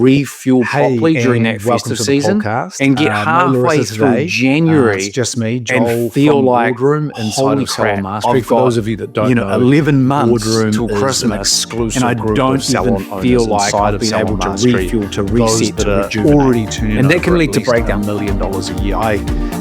refuel properly during that festive season and get halfway through January it's just me, Joel, and feel from like Boardroom inside of Salon Mastery. I've For got, those of you that don't know, 11 months Boardroom till is Christmas, an exclusive and I group don't of salon even owners feel like inside I've of been Salon able to Mastery, refuel, to those reset, that to are rejuvenate. already turning And that over can lead at to least breakdown. $1 million a year. I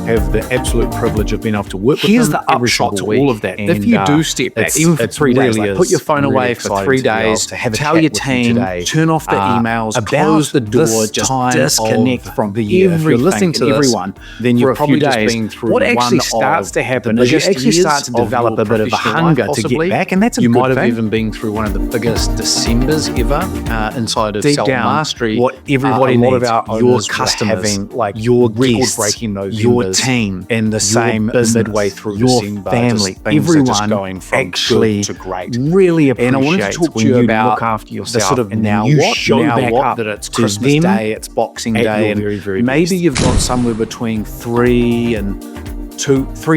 have the absolute privilege of being able to work with Here's them the every upshot to single week. all of that. And, If you do step back, even for 3 days, really like put your phone really away for exciting 3 to be able days, to have a tell chat your with you team, today, turn off the emails, about close the door, this just time disconnect of from the year. If you're listening to this, everyone, then you're for a few probably just days, being through what actually one starts of to happen the is you biggest actually years start to of develop your a bit of a professional hunger life, to get possibly. back, and that's a You good might have thing. even been through one of the biggest Decembers ever inside of Deep Salon down, Mastery. what everybody a lot needs, of our your owners customers, having like your guests, record-breaking Novembers, your team, and the same business, midway through your December, family, just things are everyone just going from actually good to great. really appreciates And I wanted to talk to when you about look after yourself the sort of and now then you what, show now back what, up that it's to Christmas them Day, it's Boxing at Day, your and very, very maybe best. you've got somewhere between 3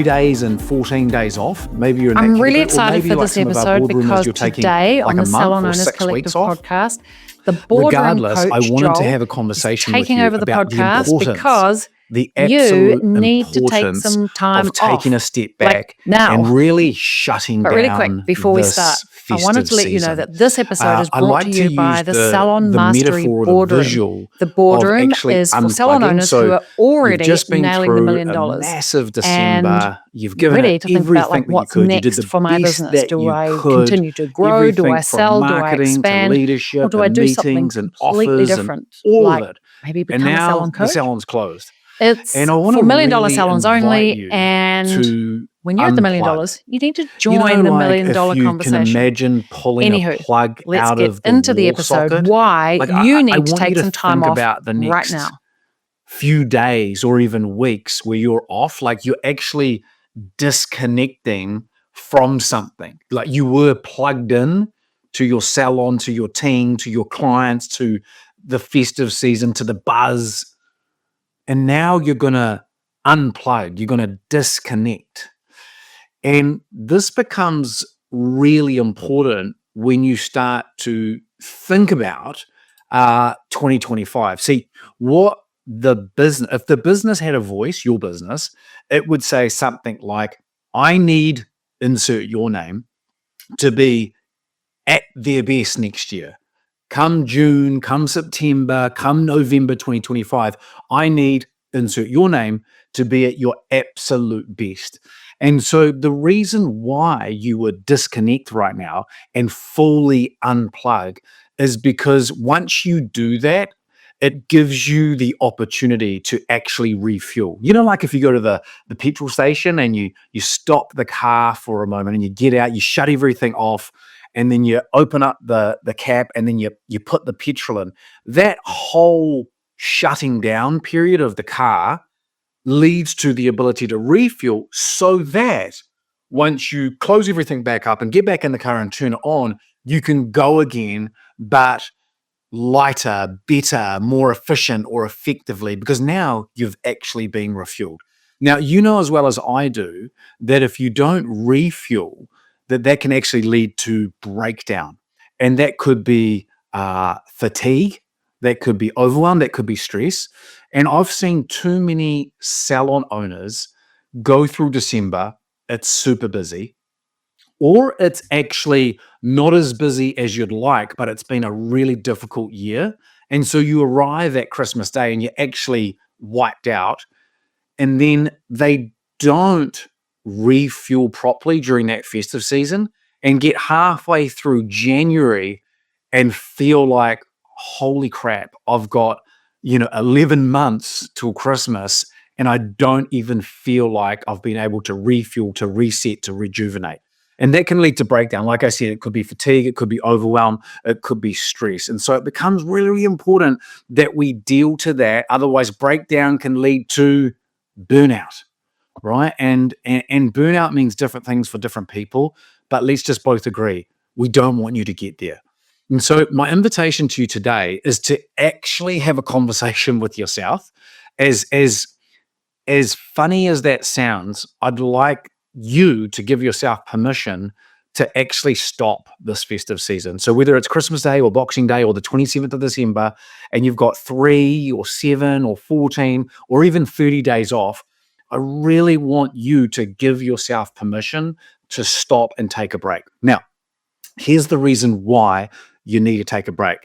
days and 14 days off. Maybe you're in I'm that really category, or excited maybe for like this some of our episode boardroomers, because you're taking today like on a the month Salon or Owners 6 Collective weeks off. Podcast, the boardroom Regardless, coach I wanted Joel to have a is conversation with taking you over the about the podcast importance, because the you absolute need to take importance some time of taking off, a step like back now. and really shutting But down really quick, before we this start, I wanted festive to let you know season. that this episode is I brought like to you by use the Salon the Mastery metaphor or the Boardroom. visual The boardroom actually is for salon unplugging. owners So who are already you've just been nailing through the $1 million a massive and December. You've given ready it to think everything about like that what's you could. You did next the for my best business. that Do you I could. continue to grow? Do I Everything sell? from Do I marketing to expand? leadership Or do I and do something meetings and completely offers different? and all Like of it. maybe And become a now salon the coach? salon's closed. It's And I want for to $1 million really salons invite only. you And to when you're at the $1 million, unplug. you need to You join know, the $1 like million if you can conversation. imagine pulling a Anywho, plug let's out get of the into the wall episode. socket. Why Like, you I need to want take you to some time think off about the right next now. few days or even weeks where you're off, like you're actually disconnecting from something. Like you were plugged in to your salon, to your team, to your clients, to the festive season, to the buzz. And now you're going to unplug, you're going to disconnect. And this becomes really important when you start to think about 2025. See, what the business, if the business had a voice, your business, it would say something like, I need, insert your name, to be at their best next year. Come June, come September, come November 2025, I need, insert your name, to be at your absolute best. And so the reason why you would disconnect right now and fully unplug is because once you do that, it gives you the opportunity to actually refuel. You know, like if you go to the petrol station and you stop the car for a moment and you get out, you shut everything off, and then you open up the cap and then you put the petrol in. That whole shutting down period of the car leads to the ability to refuel so that once you close everything back up and get back in the car and turn it on, you can go again, but lighter, better, more efficient or effectively, because now you've actually been refueled. Now, you know as well as I do that if you don't refuel, that can actually lead to breakdown. And that could be fatigue, that could be overwhelm, that could be stress. And I've seen too many salon owners go through December, it's super busy, or it's actually not as busy as you'd like, but it's been a really difficult year. And so you arrive at Christmas Day and you're actually wiped out, and then they don't refuel properly during that festive season and get halfway through January and feel like, holy crap, I've got, 11 months till Christmas and I don't even feel like I've been able to refuel, to reset, to rejuvenate. And that can lead to breakdown. Like I said, it could be fatigue, it could be overwhelm, it could be stress. And so it becomes really, really important that we deal to that. Otherwise, breakdown can lead to burnout, right? And burnout means different things for different people, but let's just both agree, we don't want you to get there. And so my invitation to you today is to actually have a conversation with yourself. As funny as that sounds, I'd like you to give yourself permission to actually stop this festive season. So whether it's Christmas Day or Boxing Day or the 27th of December, and you've got 3 or 7 or 14 or even 30 days off, I really want you to give yourself permission to stop and take a break. Now, here's the reason why you need to take a break.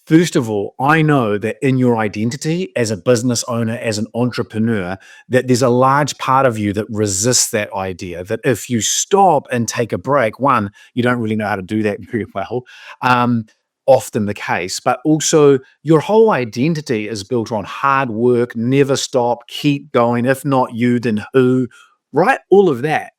First of all, I know that in your identity as a business owner, as an entrepreneur, that there's a large part of you that resists that idea, that if you stop and take a break, one, you don't really know how to do that very well, often the case, but also your whole identity is built on hard work, never stop, keep going, if not you, then who, right? All of that.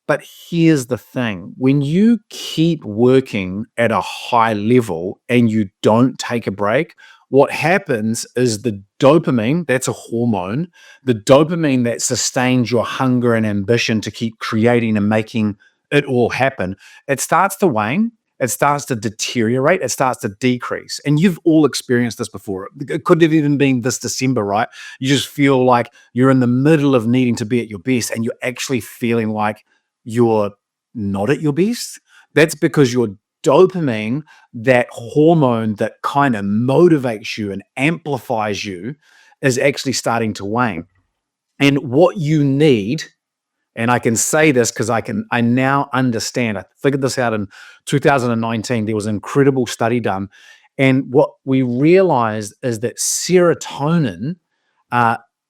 But here's the thing, when you keep working at a high level and you don't take a break, what happens is the dopamine, that's a hormone, the dopamine that sustains your hunger and ambition to keep creating and making it all happen, it starts to wane, it starts to deteriorate, it starts to decrease. And you've all experienced this before. It could have even been this December, right? You just feel like you're in the middle of needing to be at your best and you're actually feeling like you're not at your best. That's because your dopamine, that hormone that kind of motivates you and amplifies you, is actually starting to wane. And what you need, and I can say this because I now understand, I figured this out in 2019, there was an incredible study done. And what we realized is that serotonin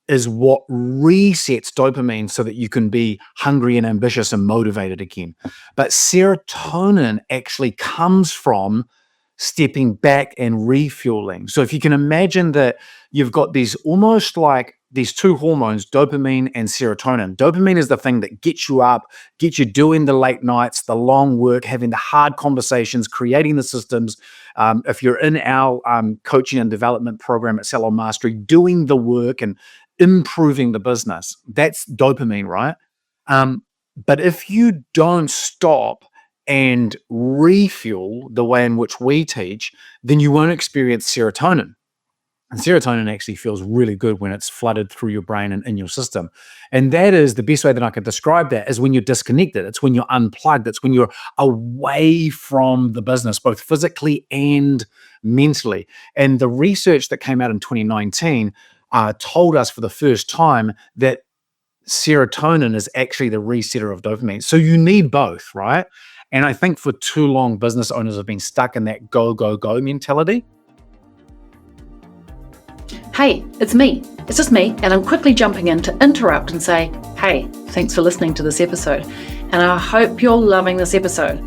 is what resets dopamine so that you can be hungry and ambitious and motivated again. But serotonin actually comes from stepping back and refueling. So if you can imagine that you've got these almost like these two hormones, dopamine and serotonin. Dopamine is the thing that gets you up, gets you doing the late nights, the long work, having the hard conversations, creating the systems. If you're in our coaching and development program at Salon Mastery, doing the work and improving the business, that's dopamine, right? But if you don't stop and refuel the way in which we teach, then you won't experience serotonin. And serotonin actually feels really good when it's flooded through your brain and in your system. And that is the best way that I can describe that, is when you're disconnected. It's when you're unplugged. It's when you're away from the business, both physically and mentally. And the research that came out in 2019 told us for the first time that serotonin is actually the resetter of dopamine. So you need both, right? And I think for too long, business owners have been stuck in that go, go, go mentality. Hey, it's me. It's just me, and I'm quickly jumping in to interrupt and say, hey, thanks for listening to this episode, and I hope you're loving this episode.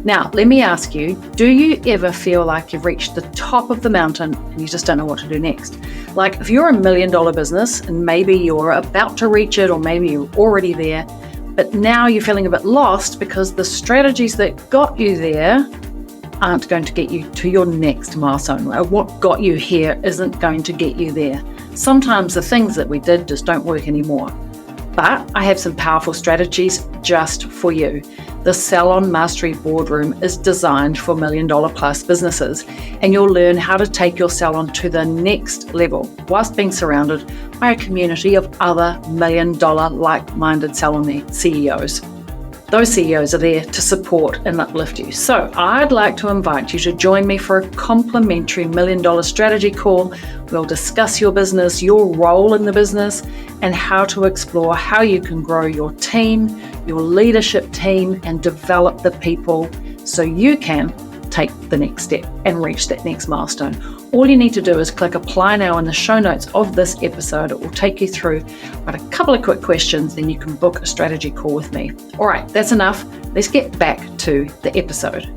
Now, let me ask you, do you ever feel like you've reached the top of the mountain and you just don't know what to do next? Like if you're $1 million business and maybe you're about to reach it, or maybe you're already there, but now you're feeling a bit lost because the strategies that got you there aren't going to get you to your next milestone. What got you here isn't going to get you there. Sometimes the things that we did just don't work anymore. But I have some powerful strategies just for you. The Salon Mastery Boardroom is designed for $1 million plus businesses, and you'll learn how to take your salon to the next level whilst being surrounded by a community of other $1 million like-minded salon CEOs. Those CEOs are there to support and uplift you. So I'd like to invite you to join me for a complimentary $1 million strategy call. We'll discuss your business, your role in the business, and how to explore how you can grow your team, your leadership team, and develop the people so you can take the next step and reach that next milestone. All you need to do is click apply now in the show notes of this episode. It will take you through a couple of quick questions, then you can book a strategy call with me. All right, that's enough. Let's get back to the episode.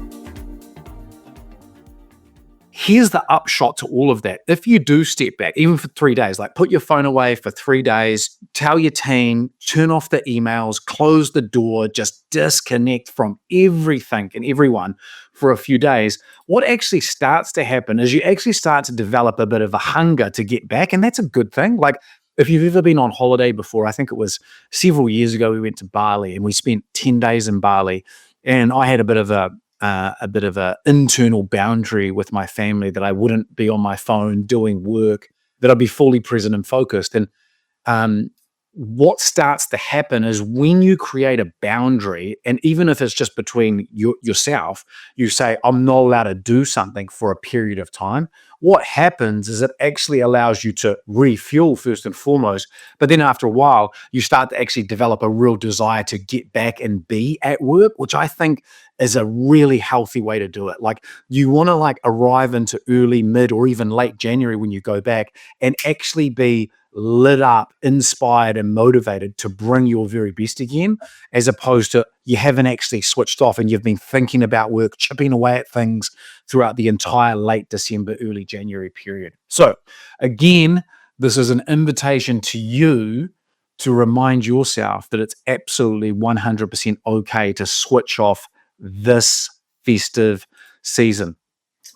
Here's the upshot to all of that. If you do step back, even for 3 days, like put your phone away for 3 days, tell your team, turn off the emails, close the door, just disconnect from everything and everyone for a few days, what actually starts to happen is you actually start to develop a bit of a hunger to get back. And that's a good thing. Like if you've ever been on holiday before, I think it was several years ago, we went to Bali and we spent 10 days in Bali. And I had a bit of a internal boundary with my family that I wouldn't be on my phone doing work, that I'd be fully present and focused. And what starts to happen is when you create a boundary, and even if it's just between yourself, you say, I'm not allowed to do something for a period of time. What happens is it actually allows you to refuel first and foremost, but then after a while, you start to actually develop a real desire to get back and be at work, which I think is a really healthy way to do it. Like, you want to like arrive into early, mid, or even late January when you go back and actually be lit up, inspired, and motivated to bring your very best again, as opposed to you haven't actually switched off and you've been thinking about work, chipping away at things throughout the entire late December, early January period. So again, this is an invitation to you to remind yourself that it's absolutely 100% okay to switch off this festive season.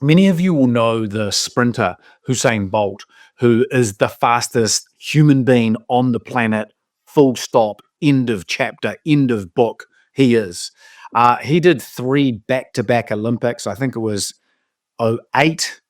Many of you will know the sprinter Usain Bolt, who is the fastest human being on the planet, full stop, end of chapter, end of book. He is. He did 3 back-to-back Olympics. I think it was 2008,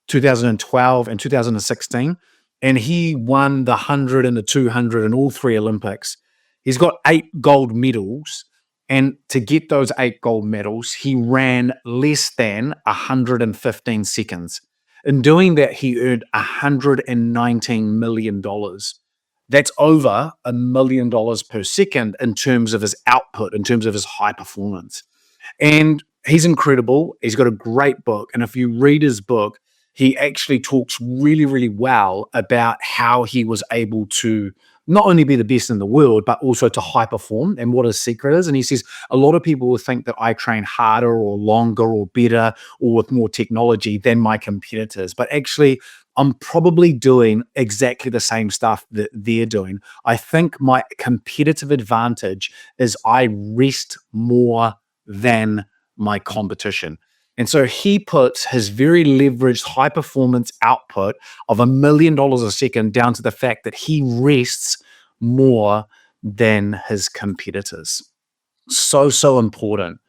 2012, and 2016. And he won the 100 and the 200 in all 3 Olympics. He's got 8 gold medals. And to get those 8 gold medals, he ran less than 115 seconds. In doing that, he earned $119 million. That's over $1 million per second in terms of his output, in terms of his high performance. And he's incredible. He's got a great book. And if you read his book, he actually talks really, really well about how he was able to not only be the best in the world, but also to high perform and what his secret is. And he says, a lot of people will think that I train harder or longer or better or with more technology than my competitors. But actually, I'm probably doing exactly the same stuff that they're doing. I think my competitive advantage is I rest more than my competition. And so he puts his very leveraged high performance output of $1 million a second down to the fact that he rests more than his competitors. So important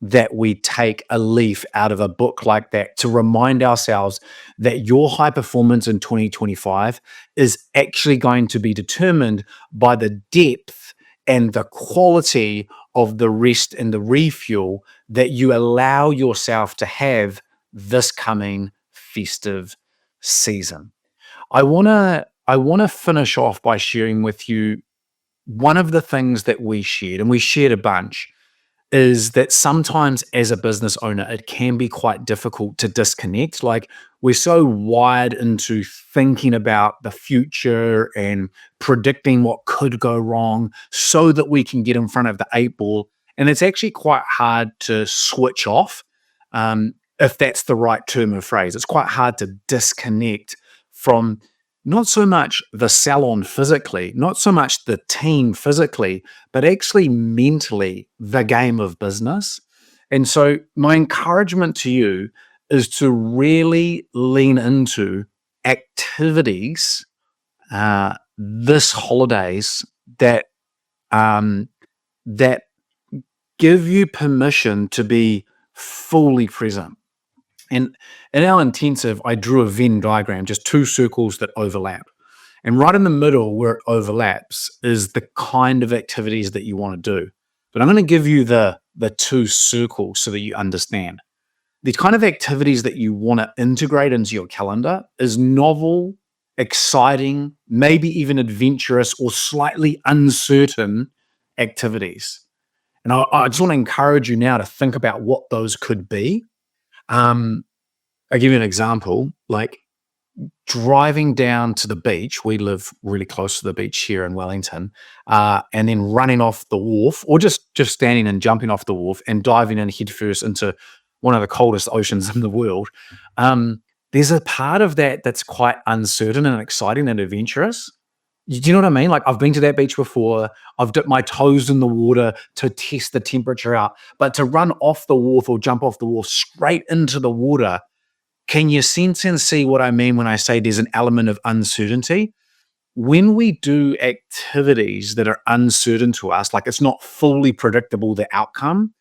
that we take a leaf out of a book like that to remind ourselves that your high performance in 2025 is actually going to be determined by the depth and the quality of the rest and the refuel that you allow yourself to have this coming festive season. I want to finish off by sharing with you one of the things that we shared, and we shared a bunch, is that sometimes as a business owner, it can be quite difficult to disconnect. Like, we're so wired into thinking about the future and predicting what could go wrong so that we can get in front of the 8 ball. And it's actually quite hard to switch off, if that's the right term or phrase. It's quite hard to disconnect from not so much the salon physically, not so much the team physically, but actually mentally the game of business. And so my encouragement to you is to really lean into activities this holidays that that give you permission to be fully present. And in our intensive, I drew a Venn diagram, just 2 circles that overlap. And right in the middle where it overlaps is the kind of activities that you want to do. But I'm going to give you the 2 circles so that you understand. The kind of activities that you want to integrate into your calendar is novel, exciting, maybe even adventurous or slightly uncertain activities. And I just want to encourage you now to think about what those could be. I'll give you an example, like driving down to the beach. We live really close to the beach here in Wellington, and then running off the wharf, or just standing and jumping off the wharf and diving in headfirst into one of the coldest oceans in the world. There's a part of that that's quite uncertain and exciting and adventurous. Do you know what I mean? Like, I've been to that beach before. I've dipped my toes in the water to test the temperature out. But to run off the wharf or jump off the wharf straight into the water, can you sense and see what I mean when I say there's an element of uncertainty? When we do activities that are uncertain to us, like it's not fully predictable, the outcome,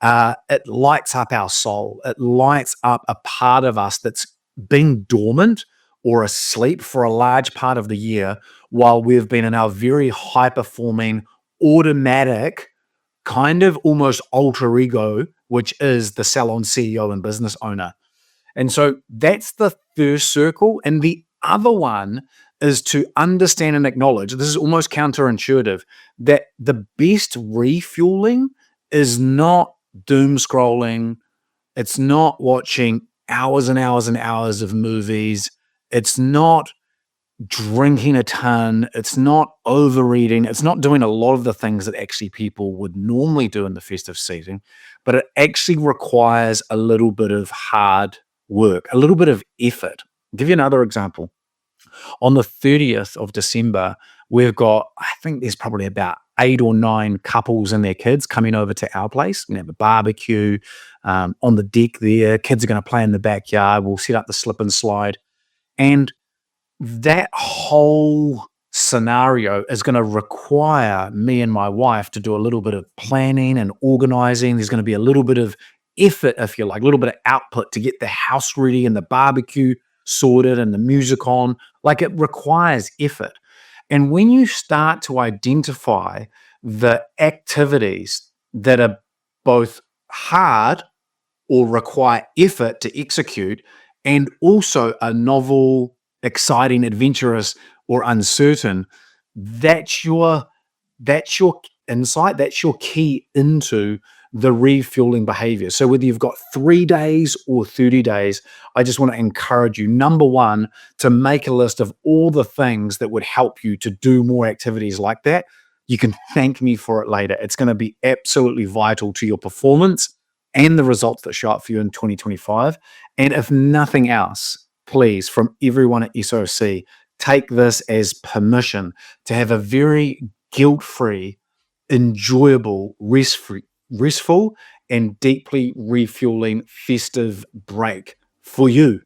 it lights up our soul. It lights up a part of us that's been dormant or asleep for a large part of the year while we've been in our very high-performing, automatic, kind of almost alter ego, which is the salon CEO and business owner. And so that's the first circle. And the other one is to understand and acknowledge, this is almost counterintuitive, that the best refueling is not doom scrolling. It's not watching hours and hours and hours of movies. It's not drinking a ton. It's not overeating. It's not doing a lot of the things that actually people would normally do in the festive season, but it actually requires a little bit of hard work, a little bit of effort. I'll give you another example. On the 30th of December, we've got, I think there's probably about 8 or 9 couples and their kids coming over to our place. We're going to have a barbecue on the deck there. Kids are going to play in the backyard. We'll set up the slip and slide. And that whole scenario is going to require me and my wife to do a little bit of planning and organizing. There's going to be a little bit of effort, if you like, a little bit of output to get the house ready and the barbecue sorted and the music on. Like, it requires effort. And when you start to identify the activities that are both hard or require effort to execute, and also are novel, exciting, adventurous, or uncertain, that's your insight, that's your key into the refueling behavior. So whether you've got 3 days or 30 days, I just want to encourage you, number one, to make a list of all the things that would help you to do more activities like that. You can thank me for it later. It's going to be absolutely vital to your performance and the results that show up for you in 2025. And if nothing else, please, from everyone at SOC, take this as permission to have a very guilt-free, enjoyable, restful, and deeply refueling festive break for you.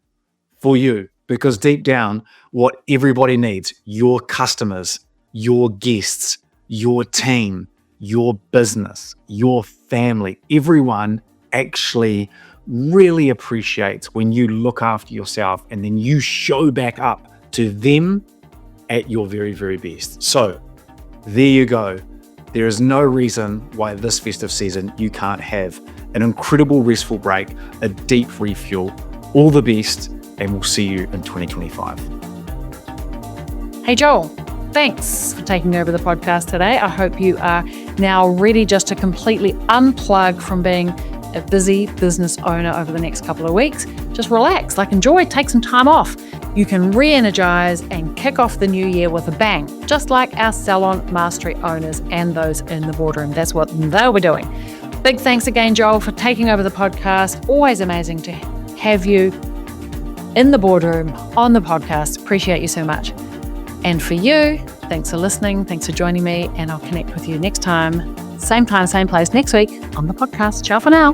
Because deep down, what everybody needs, your customers, your guests, your team, your business, your family, everyone actually really appreciates when you look after yourself and then you show back up to them at your very, very best. So there you go. There is no reason why this festive season you can't have an incredible restful break, a deep refuel. All the best, and we'll see you in 2025. Hey, Joel, thanks for taking over the podcast today. I hope you are now ready just to completely unplug from being a busy business owner over the next couple of weeks. Just relax, enjoy, take some time off. You can re-energize and kick off the new year with a bang, just like our Salon Mastery owners and those in the boardroom. That's what they'll be doing. Big thanks again, Joel, for taking over the podcast. Always amazing to have you in the boardroom, on the podcast. Appreciate you so much. And for you, thanks for listening. Thanks for joining me. And I'll connect with you next time. Same time, same place next week on the podcast. Ciao for now.